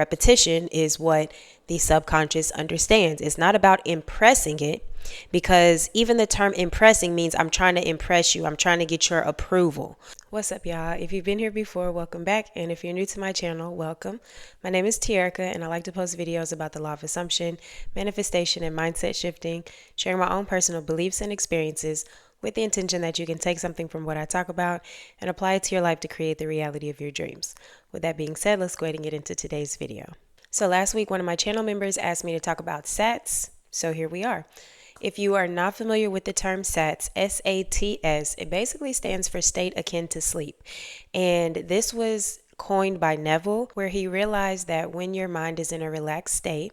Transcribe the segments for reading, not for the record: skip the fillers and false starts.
Repetition is what the subconscious understands. It's not about impressing it, because even the term impressing means I'm trying to impress you. I'm trying to get your approval. What's up, y'all? If you've been here before, welcome back. And if you're new to my channel, welcome. My name is Tierica, and I like to post videos about the law of assumption, manifestation, and mindset shifting, sharing my own personal beliefs and experiences with the intention that you can take something from what I talk about and apply it to your life to create the reality of your dreams. With that being said, let's go ahead and get into today's video. So last week, one of my channel members asked me to talk about SATS, so here we are. If you are not familiar with the term SATS, S-A-T-S, it basically stands for state akin to sleep. And this was coined by Neville, where he realized that when your mind is in a relaxed state,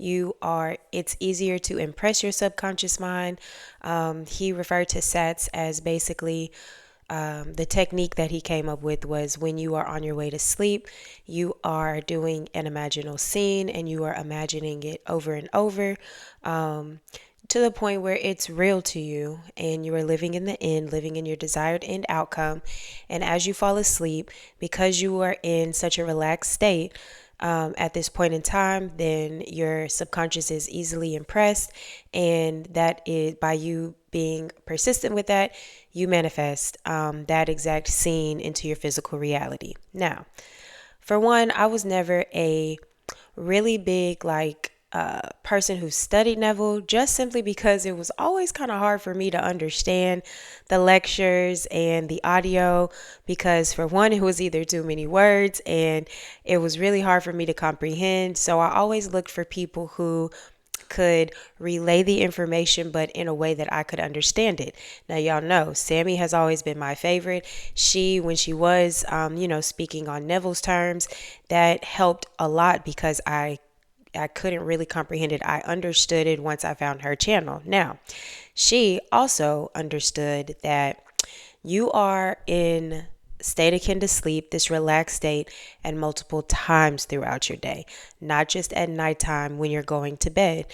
it's easier to impress your subconscious mind. He referred to SATS as basically the technique that he came up with was when you are on your way to sleep, you are doing an imaginal scene and you are imagining it over and over to the point where it's real to you and you are living in the end, living in your desired end outcome. And as you fall asleep, because you are in such a relaxed state, at this point in time, then your subconscious is easily impressed, and that is by you being persistent with that, you manifest that exact scene into your physical reality. Now, for one, I was never a really big person who studied Neville, just simply because it was always kind of hard for me to understand the lectures and the audio, because for one, it was either too many words and it was really hard for me to comprehend. So I always looked for people who could relay the information, but in a way that I could understand it. Now, y'all know Sammy has always been my favorite. When she was, speaking on Neville's terms, that helped a lot because I couldn't really comprehend it. I understood it once I found her channel. Now, she also understood that you are in state akin to sleep, this relaxed state, and multiple times throughout your day, not just at nighttime when you're going to bed.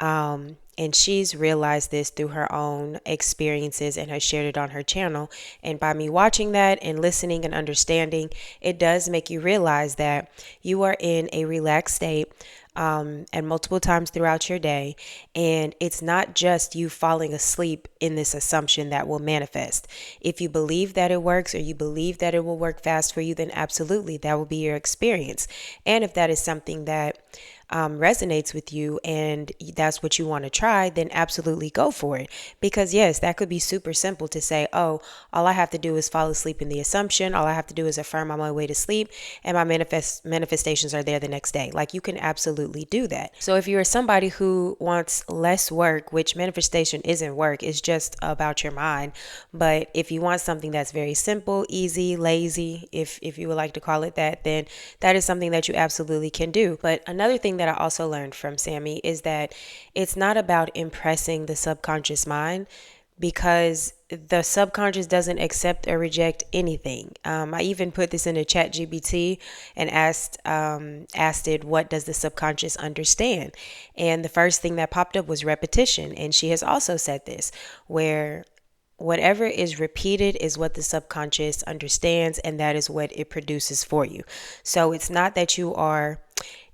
And she's realized this through her own experiences and has shared it on her channel. And by me watching that and listening and understanding, it does make you realize that you are in a relaxed state and multiple times throughout your day. And it's not just you falling asleep in this assumption that will manifest. If you believe that it works, or you believe that it will work fast for you, then absolutely, that will be your experience. And if that is something that resonates with you and that's what you want to try, then absolutely go for it. Because yes, that could be super simple to say, oh, all I have to do is fall asleep in the assumption. All I have to do is affirm on my way to sleep, and my manifestations are there the next day. Like, you can absolutely do that. So if you're somebody who wants less work, which manifestation isn't work, it's just about your mind. But if you want something that's very simple, easy, lazy, if you would like to call it that, then that is something that you absolutely can do. But another thing that I also learned from Sammy is that it's not about impressing the subconscious mind, because the subconscious doesn't accept or reject anything. I even put this in a chat GPT and asked it, what does the subconscious understand? And the first thing that popped up was repetition. And she has also said this, where whatever is repeated is what the subconscious understands, and that is what it produces for you. So it's not that you are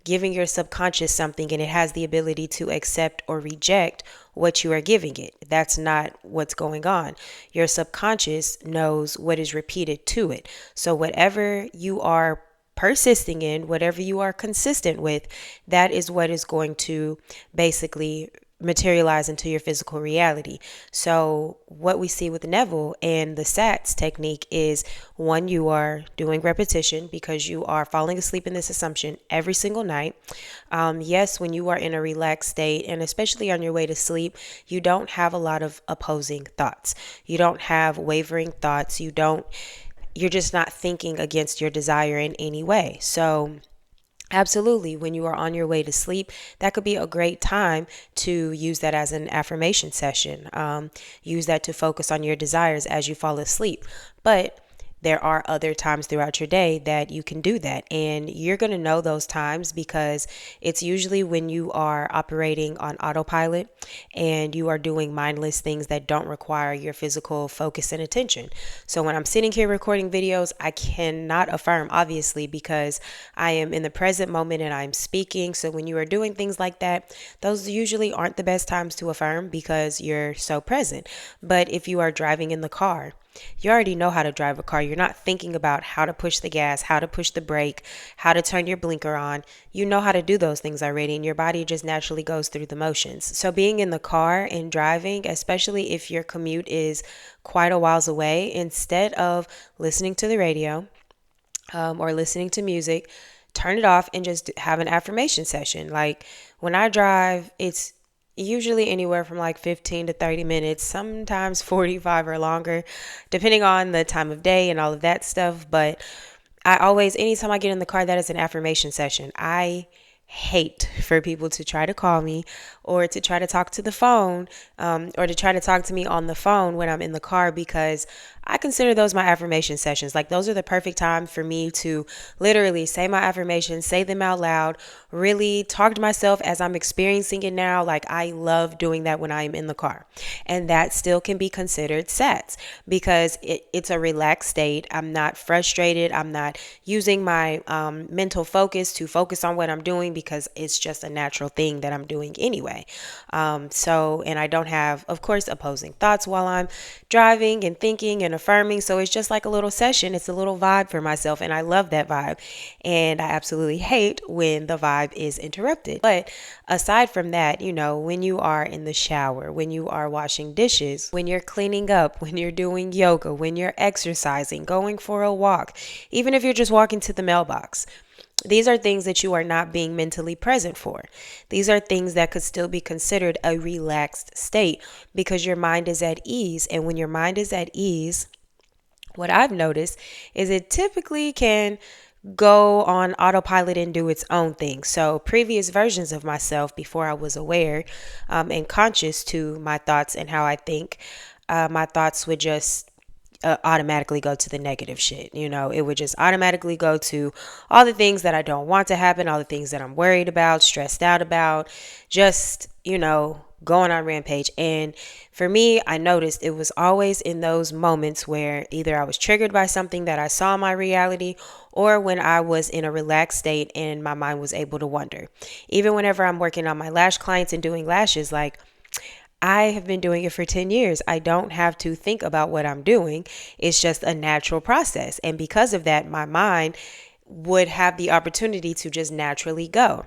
giving your subconscious something and it has the ability to accept or reject what you are giving it. That's not what's going on. Your subconscious knows what is repeated to it. So whatever you are persisting in, whatever you are consistent with, that is what is going to basically materialize into your physical reality. So what we see with Neville and the SATS technique is, one, you are doing repetition because you are falling asleep in this assumption every single night. Yes, when you are in a relaxed state, and especially on your way to sleep, you don't have a lot of opposing thoughts. You don't have wavering thoughts. You're just not thinking against your desire in any way. So absolutely, when you are on your way to sleep, that could be a great time to use that as an affirmation session. Use that to focus on your desires as you fall asleep. But there are other times throughout your day that you can do that. And you're going to know those times because it's usually when you are operating on autopilot and you are doing mindless things that don't require your physical focus and attention. So when I'm sitting here recording videos, I cannot affirm, obviously, because I am in the present moment and I'm speaking. So when you are doing things like that, those usually aren't the best times to affirm because you're so present. But if you are driving in the car, you already know how to drive a car. You're not thinking about how to push the gas, how to push the brake, how to turn your blinker on. You know how to do those things already, and your body just naturally goes through the motions. So being in the car and driving, especially if your commute is quite a whiles away, instead of listening to the radio or listening to music, turn it off and just have an affirmation session. Like when I drive, it's usually anywhere from like 15 to 30 minutes, sometimes 45 or longer, depending on the time of day and all of that stuff. But I always, anytime I get in the car, that is an affirmation session. I hate for people to try to call me or to try to talk to the phone or to try to talk to me on the phone when I'm in the car, because I consider those my affirmation sessions. Like those are the perfect time for me to literally say my affirmations, say them out loud, really talk to myself as I'm experiencing it now. Like I love doing that when I'm in the car. And that still can be considered SATS because it's a relaxed state. I'm not frustrated. I'm not using my mental focus to focus on what I'm doing because it's just a natural thing that I'm doing anyway. And I don't have, of course, opposing thoughts while I'm driving and thinking and affirming. So it's just like a little session. It's a little vibe for myself. And I love that vibe. And I absolutely hate when the vibe is interrupted. But aside from that, when you are in the shower, when you are washing dishes, when you're cleaning up, when you're doing yoga, when you're exercising, going for a walk, even if you're just walking to the mailbox, these are things that you are not being mentally present for. These are things that could still be considered a relaxed state because your mind is at ease. And when your mind is at ease, what I've noticed is it typically can go on autopilot and do its own thing. So previous versions of myself, before I was aware and conscious to my thoughts and how I think, my thoughts would just automatically go to the negative shit. It would just automatically go to all the things that I don't want to happen, all the things that I'm worried about, stressed out about, just, going on rampage. And for me, I noticed it was always in those moments where either I was triggered by something that I saw in my reality or when I was in a relaxed state and my mind was able to wander. Even whenever I'm working on my lash clients and doing lashes, like I have been doing it for 10 years. I don't have to think about what I'm doing. It's just a natural process. And because of that, my mind would have the opportunity to just naturally go.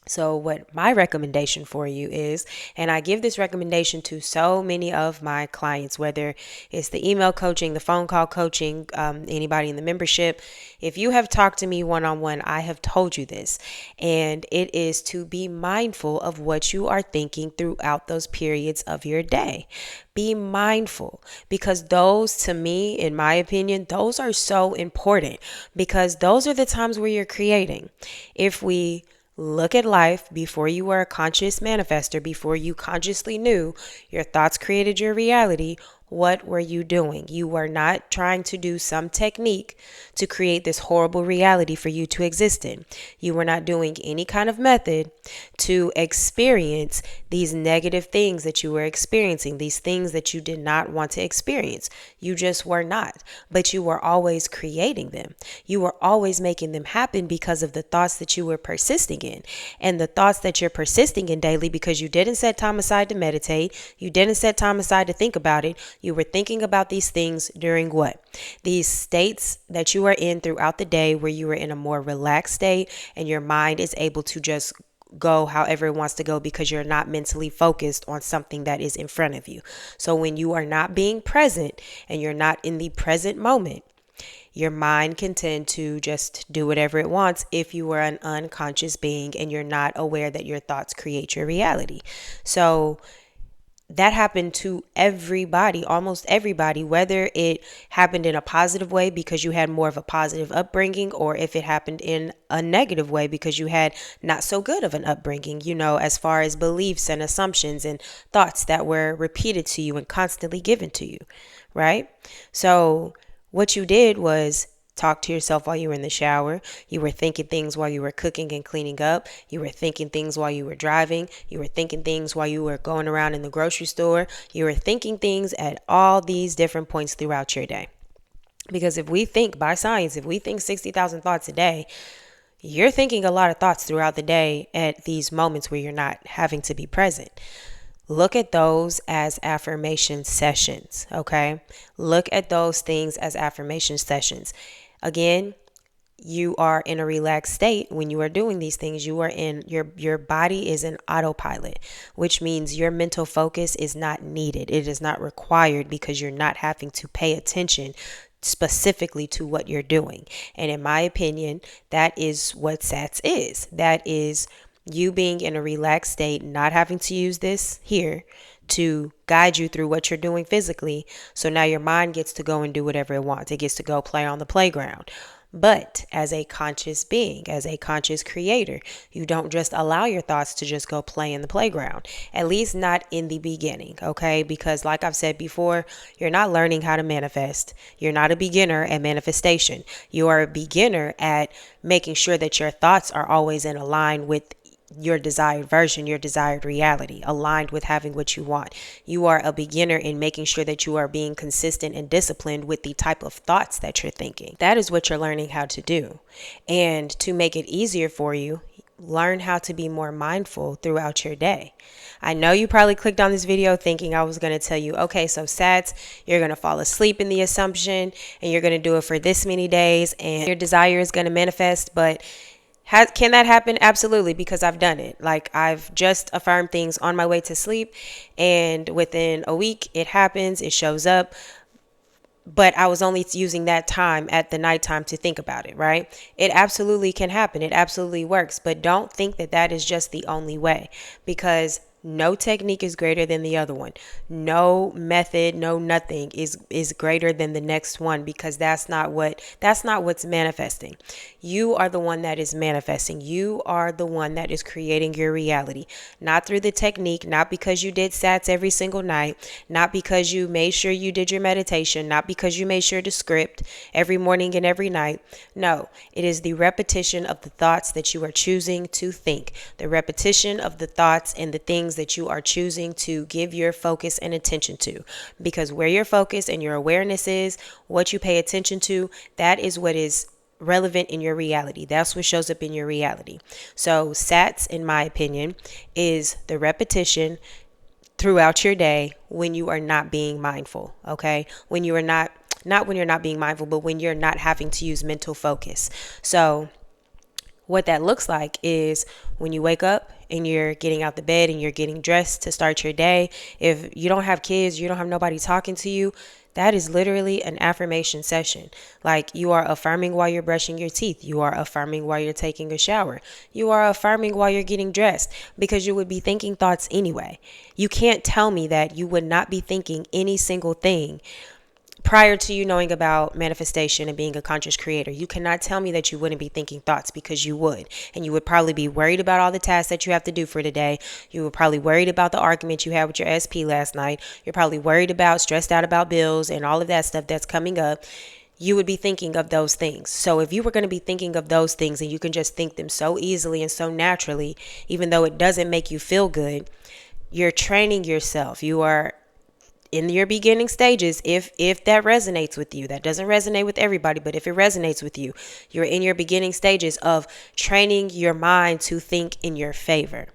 So what my recommendation for you is, and I give this recommendation to so many of my clients, whether it's the email coaching, the phone call coaching, anybody in the membership, if you have talked to me one-on-one, I have told you this, and it is to be mindful of what you are thinking throughout those periods of your day. Be mindful, because those, to me, in my opinion, those are so important because those are the times where you're creating. If we look at life before you were a conscious manifester, before you consciously knew your thoughts created your reality, what were you doing? You were not trying to do some technique to create this horrible reality for you to exist in. You were not doing any kind of method to experience these negative things that you were experiencing, these things that you did not want to experience. You just were not, but you were always creating them. You were always making them happen because of the thoughts that you were persisting in, and the thoughts that you're persisting in daily because you didn't set time aside to meditate. You didn't set time aside to think about it. You were thinking about these things during what? These states that you are in throughout the day where you are in a more relaxed state and your mind is able to just go however it wants to go because you're not mentally focused on something that is in front of you. So when you are not being present and you're not in the present moment, your mind can tend to just do whatever it wants if you are an unconscious being and you're not aware that your thoughts create your reality. So that happened to everybody, almost everybody, whether it happened in a positive way because you had more of a positive upbringing, or if it happened in a negative way because you had not so good of an upbringing, as far as beliefs and assumptions and thoughts that were repeated to you and constantly given to you, right? So What you did was talk to yourself while you were in the shower. You were thinking things while you were cooking and cleaning up. You were thinking things while you were driving. You were thinking things while you were going around in the grocery store. You were thinking things at all these different points throughout your day. Because if we think by science, if we think 60,000 thoughts a day, you're thinking a lot of thoughts throughout the day at these moments where you're not having to be present. Look at those as affirmation sessions, okay? Look at those things as affirmation sessions. Again, you are in a relaxed state when you are doing these things. You are in your body is in autopilot, which means your mental focus is not needed. It is not required because you're not having to pay attention specifically to what you're doing. And in my opinion, that is what SATS is. That is you being in a relaxed state, not having to use this here to guide you through what you're doing physically. So now your mind gets to go and do whatever it wants. It gets to go play on the playground. But as a conscious being, as a conscious creator, you don't just allow your thoughts to just go play in the playground, at least not in the beginning, okay? Because like I've said before, you're not learning how to manifest. You're not a beginner at manifestation. You are a beginner at making sure that your thoughts are always in line with your desired version, your desired reality, aligned with having what you want. You are a beginner in making sure that you are being consistent and disciplined with the type of thoughts that you're thinking. That is what you're learning how to do. And to make it easier for you, learn how to be more mindful throughout your day. I know you probably clicked on this video thinking I was going to tell you, okay, so SATS, you're going to fall asleep in the assumption and you're going to do it for this many days and your desire is going to manifest, but can that happen? Absolutely, because I've done it. Like I've just affirmed things on my way to sleep and within a week it happens, it shows up. But I was only using that time at the nighttime to think about it, right? It absolutely can happen. It absolutely works. But don't think that that is just the only way, because no technique is greater than the other one. No method, no nothing is greater than the next one, because that's not what's manifesting. You are the one that is manifesting. You are the one that is creating your reality, not through the technique, not because you did SATS every single night, not because you made sure you did your meditation, not because you made sure to script every morning and every night. No, it is the repetition of the thoughts that you are choosing to think, the repetition of the thoughts and the things that you are choosing to give your focus and attention to. Because where your focus and your awareness is, what you pay attention to, that is what is relevant in your reality. That's what shows up in your reality. So SATS, in my opinion, is the repetition throughout your day when you are not being mindful, okay? When you are not when you're not being mindful, but when you're not having to use mental focus. So what that looks like is when you wake up and you're getting out the bed and you're getting dressed to start your day. If you don't have kids, you don't have nobody talking to you, that is literally an affirmation session. Like you are affirming while you're brushing your teeth. You are affirming while you're taking a shower. You are affirming while you're getting dressed, because you would be thinking thoughts anyway. You can't tell me that you would not be thinking any single thing prior to you knowing about manifestation and being a conscious creator. You cannot tell me that you wouldn't be thinking thoughts, because you would. And you would probably be worried about all the tasks that you have to do for today. You were probably worried about the argument you had with your SP last night. You're probably worried about, stressed out about bills and all of that stuff that's coming up. You would be thinking of those things. So if you were going to be thinking of those things and you can just think them so easily and so naturally, even though it doesn't make you feel good, you're training yourself. You are in your beginning stages. If that resonates with you, that doesn't resonate with everybody, but if it resonates with you, you're in your beginning stages of training your mind to think in your favor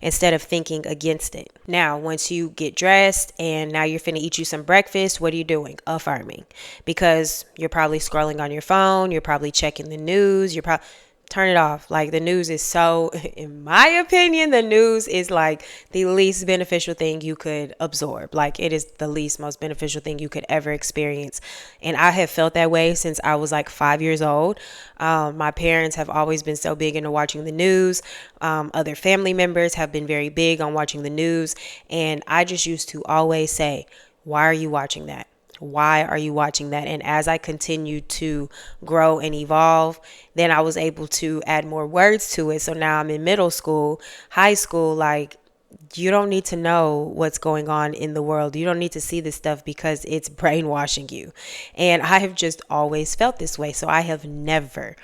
instead of thinking against it. Now, once you get dressed and now you're finna eat you some breakfast, what are you doing? Affirming. Because you're probably scrolling on your phone, you're probably checking the news, turn it off. Like the news is so, in my opinion, the news is like the least beneficial thing you could absorb. Like it is the least most beneficial thing you could ever experience. And I have felt that way since I was like 5 years old. My parents have always been so big into watching the news. Other family members have been very big on watching the news. And I just used to always say, why are you watching that? Why are you watching that? And as I continued to grow and evolve, then I was able to add more words to it. So now I'm in middle school, high school, like You don't need to know what's going on in the world. You don't need to see this stuff because it's brainwashing you. And I have just always felt this way. So I have never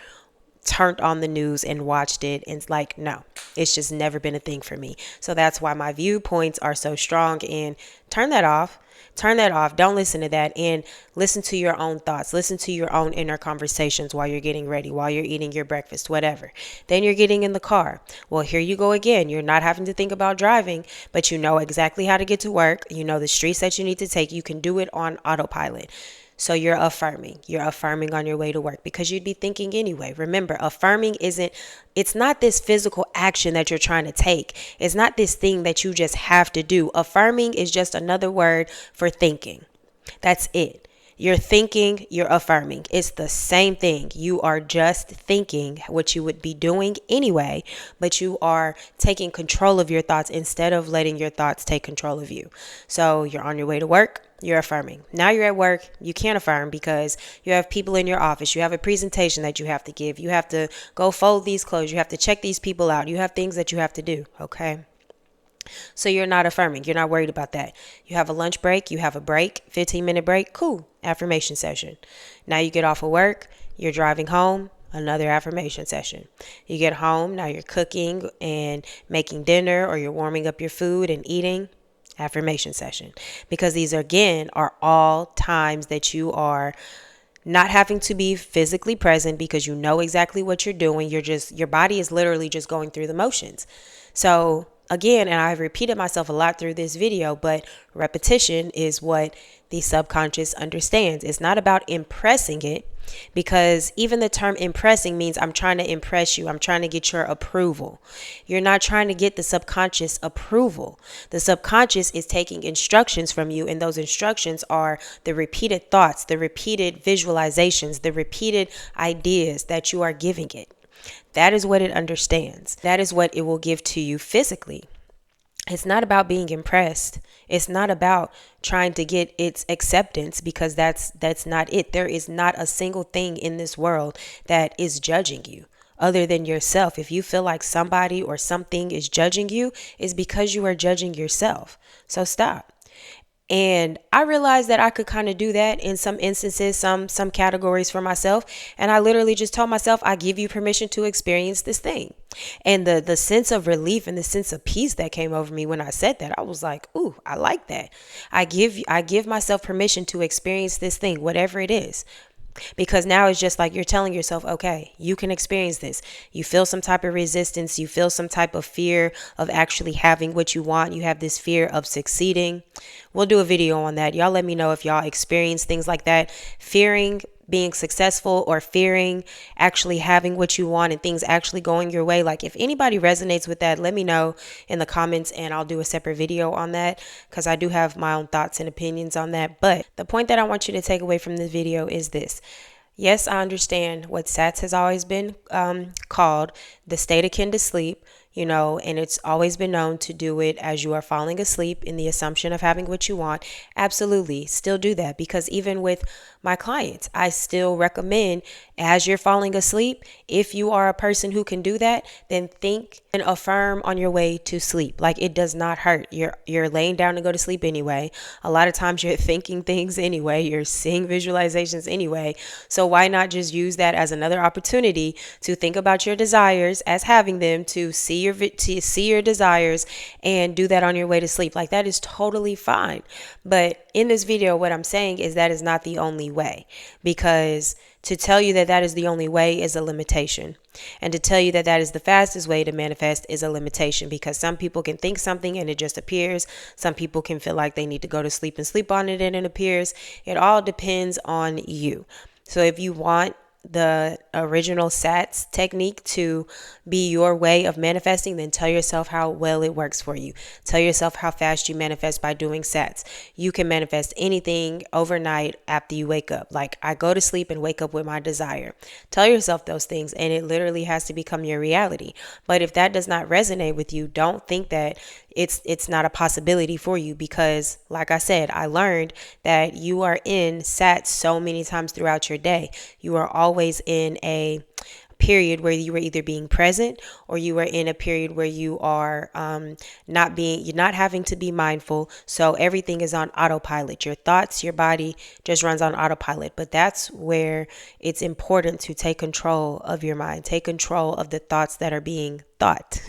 turned on the news and watched it, and it's like, no, it's just never been a thing for me. So that's why my viewpoints are so strong. And turn that off. Turn that off. Don't listen to that, and listen to your own thoughts. Listen to your own inner conversations while you're getting ready, while you're eating your breakfast, whatever. Then you're getting in the car. Well, here you go again. You're not having to think about driving, but you know exactly how to get to work. You know the streets that you need to take. You can do it on autopilot. So you're affirming. You're affirming on your way to work because you'd be thinking anyway. Remember, affirming it's not this physical action that you're trying to take. It's not this thing that you just have to do. Affirming is just another word for thinking. That's it. You're thinking, you're affirming. It's the same thing. You are just thinking what you would be doing anyway, but you are taking control of your thoughts instead of letting your thoughts take control of you. So you're on your way to work, you're affirming. Now you're at work, you can't affirm because you have people in your office. You have a presentation that you have to give. You have to go fold these clothes. You have to check these people out. You have things that you have to do, okay? So you're not affirming. You're not worried about that. You have a lunch break. You have a break, 15-minute break. Cool. Affirmation session. Now you get off of work. You're driving home. Another affirmation session. You get home. Now you're cooking and making dinner, or you're warming up your food and eating. Affirmation session. Because these, again, are all times that you are not having to be physically present because you know exactly what you're doing. Your body is literally just going through the motions. So again, and I've repeated myself a lot through this video, but repetition is what the subconscious understands. It's not about impressing it, because even the term impressing means I'm trying to impress you. I'm trying to get your approval. You're not trying to get the subconscious approval. The subconscious is taking instructions from you, and those instructions are the repeated thoughts, the repeated visualizations, the repeated ideas that you are giving it. That is what it understands. That is what it will give to you physically. It's not about being impressed. It's not about trying to get its acceptance, because that's not it. There is not a single thing in this world that is judging you other than yourself. If you feel like somebody or something is judging you, it's because you are judging yourself. So stop. And I realized that I could kind of do that in some instances, some categories for myself. And I literally just told myself, I give you permission to experience this thing. And the sense of relief and the sense of peace that came over me when I said that, I was like, ooh, I like that. I give myself permission to experience this thing, whatever it is. Because now it's just like you're telling yourself, okay, you can experience this. You feel some type of resistance. You feel some type of fear of actually having what you want. You have this fear of succeeding. We'll do a video on that. Y'all let me know if y'all experience things like that. Fearing being successful, or fearing actually having what you want and things actually going your way. Like, if anybody resonates with that, let me know in the comments, and I'll do a separate video on that, because I do have my own thoughts and opinions on that. But the point that I want you to take away from this video is this. Yes, I understand what SATS has always been called, the state akin to sleep, and it's always been known to do it as you are falling asleep in the assumption of having what you want. Absolutely. Still do that, because even with my clients, I still recommend, as you're falling asleep, if you are a person who can do that, then think and affirm on your way to sleep. Like, it does not hurt. You're laying down to go to sleep anyway. A lot of times you're thinking things anyway. You're seeing visualizations anyway. So why not just use that as another opportunity to think about your desires as having them, to see your desires, and do that on your way to sleep. Like, that is totally fine. But in this video, what I'm saying is that is not the only way, because to tell you that that is the only way is a limitation. And to tell you that that is the fastest way to manifest is a limitation, because some people can think something and it just appears. Some people can feel like they need to go to sleep and sleep on it and it appears. It all depends on you. So if you want the original SATS technique to be your way of manifesting, then tell yourself how well it works for you. Tell yourself how fast you manifest by doing SATS. You can manifest anything overnight after you wake up. Like, I go to sleep and wake up with my desire. Tell yourself those things, and it literally has to become your reality. But if that does not resonate with you, don't think that it's not a possibility for you, because like I said, I learned that you are in SATS so many times throughout your day. You are always in a period where you were either being present or you were in a period where you are you're not having to be mindful. So everything is on autopilot. Your thoughts, your body just runs on autopilot. But that's where it's important to take control of your mind, take control of the thoughts that are being thought,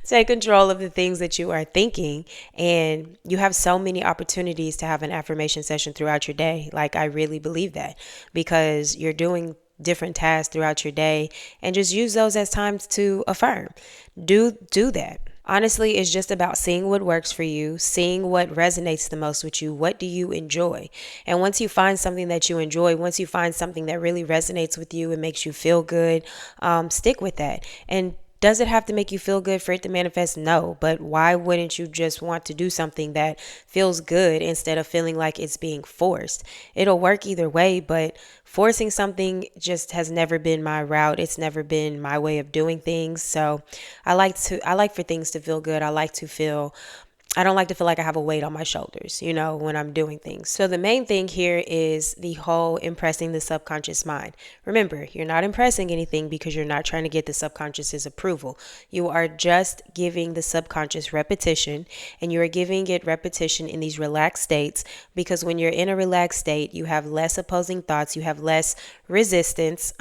take control of the things that you are thinking. And you have so many opportunities to have an affirmation session throughout your day. Like, I really believe that, because you're doing different tasks throughout your day, and just use those as times to affirm. Do that. Honestly, it's just about seeing what works for you, seeing what resonates the most with you. What do you enjoy? And once you find something that you enjoy, once you find something that really resonates with you and makes you feel good, stick with that. And does it have to make you feel good for it to manifest? No. But why wouldn't you just want to do something that feels good instead of feeling like it's being forced? It'll work either way, but forcing something just has never been my route. It's never been my way of doing things. So I like for things to feel good. I don't like to feel like I have a weight on my shoulders, when I'm doing things. So the main thing here is the whole impressing the subconscious mind. Remember, you're not impressing anything because you're not trying to get the subconscious's approval. You are just giving the subconscious repetition, and you are giving it repetition in these relaxed states, because when you're in a relaxed state, you have less opposing thoughts, you have less resistance,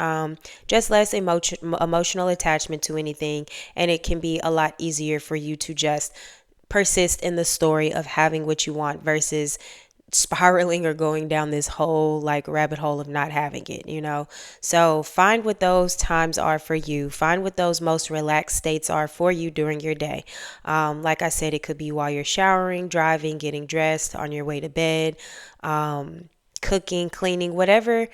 just less emotional attachment to anything, and it can be a lot easier for you to just persist in the story of having what you want versus spiraling or going down this whole rabbit hole of not having it. So find what those times are for you. Find what those most relaxed states are for you during your day. Like I said, it could be while you're showering, driving, getting dressed, on your way to bed, cooking, cleaning, whatever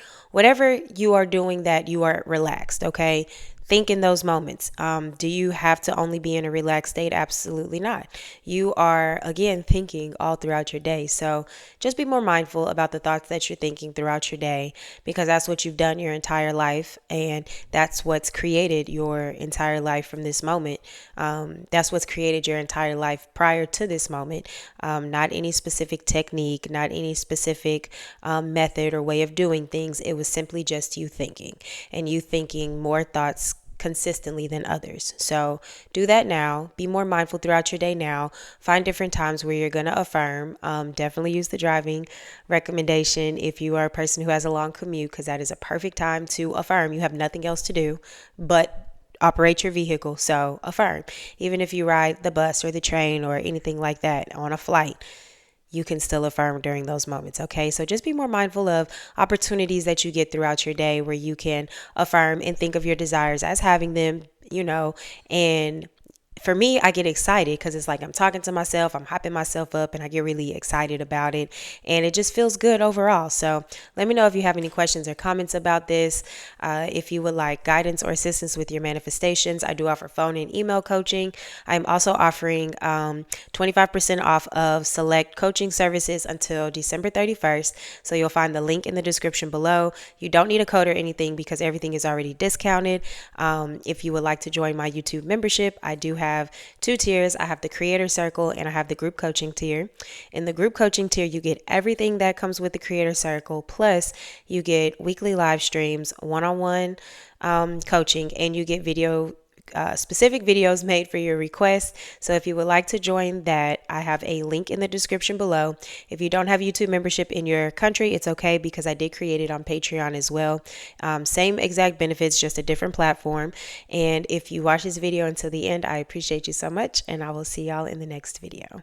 you are doing that you are relaxed. Okay. Think in those moments. Do you have to only be in a relaxed state? Absolutely not. You are, again, thinking all throughout your day. So just be more mindful about the thoughts that you're thinking throughout your day, because that's what you've done your entire life. And that's what's created your entire life from this moment. That's what's created your entire life prior to this moment. Not any specific technique, not any specific method or way of doing things. It was simply just you thinking, and you thinking more thoughts consistently than others. So do that now. Be more mindful throughout your day now. Find different times where you're going to affirm. Definitely use the driving recommendation if you are a person who has a long commute, because that is a perfect time to affirm. You have nothing else to do but operate your vehicle. So affirm. Even if you ride the bus or the train or anything like that on a flight, you can still affirm during those moments. Okay. So just be more mindful of opportunities that you get throughout your day where you can affirm and think of your desires as having them, and for me, I get excited because it's like I'm talking to myself, I'm hyping myself up, and I get really excited about it. And it just feels good overall. So let me know if you have any questions or comments about this. If you would like guidance or assistance with your manifestations, I do offer phone and email coaching. I'm also offering 25% off of select coaching services until December 31st. So you'll find the link in the description below. You don't need a code or anything because everything is already discounted. If you would like to join my YouTube membership, I do have 2 tiers. I have the creator circle and I have the group coaching tier. In the group coaching tier, you get everything that comes with the creator circle, plus you get weekly live streams, one-on-one coaching, and you get specific videos made for your requests. So if you would like to join that, I have a link in the description below. If you don't have YouTube membership in your country, it's okay, because I did create it on Patreon as well. Same exact benefits, just a different platform. And if you watch this video until the end, I appreciate you so much, and I will see y'all in the next video.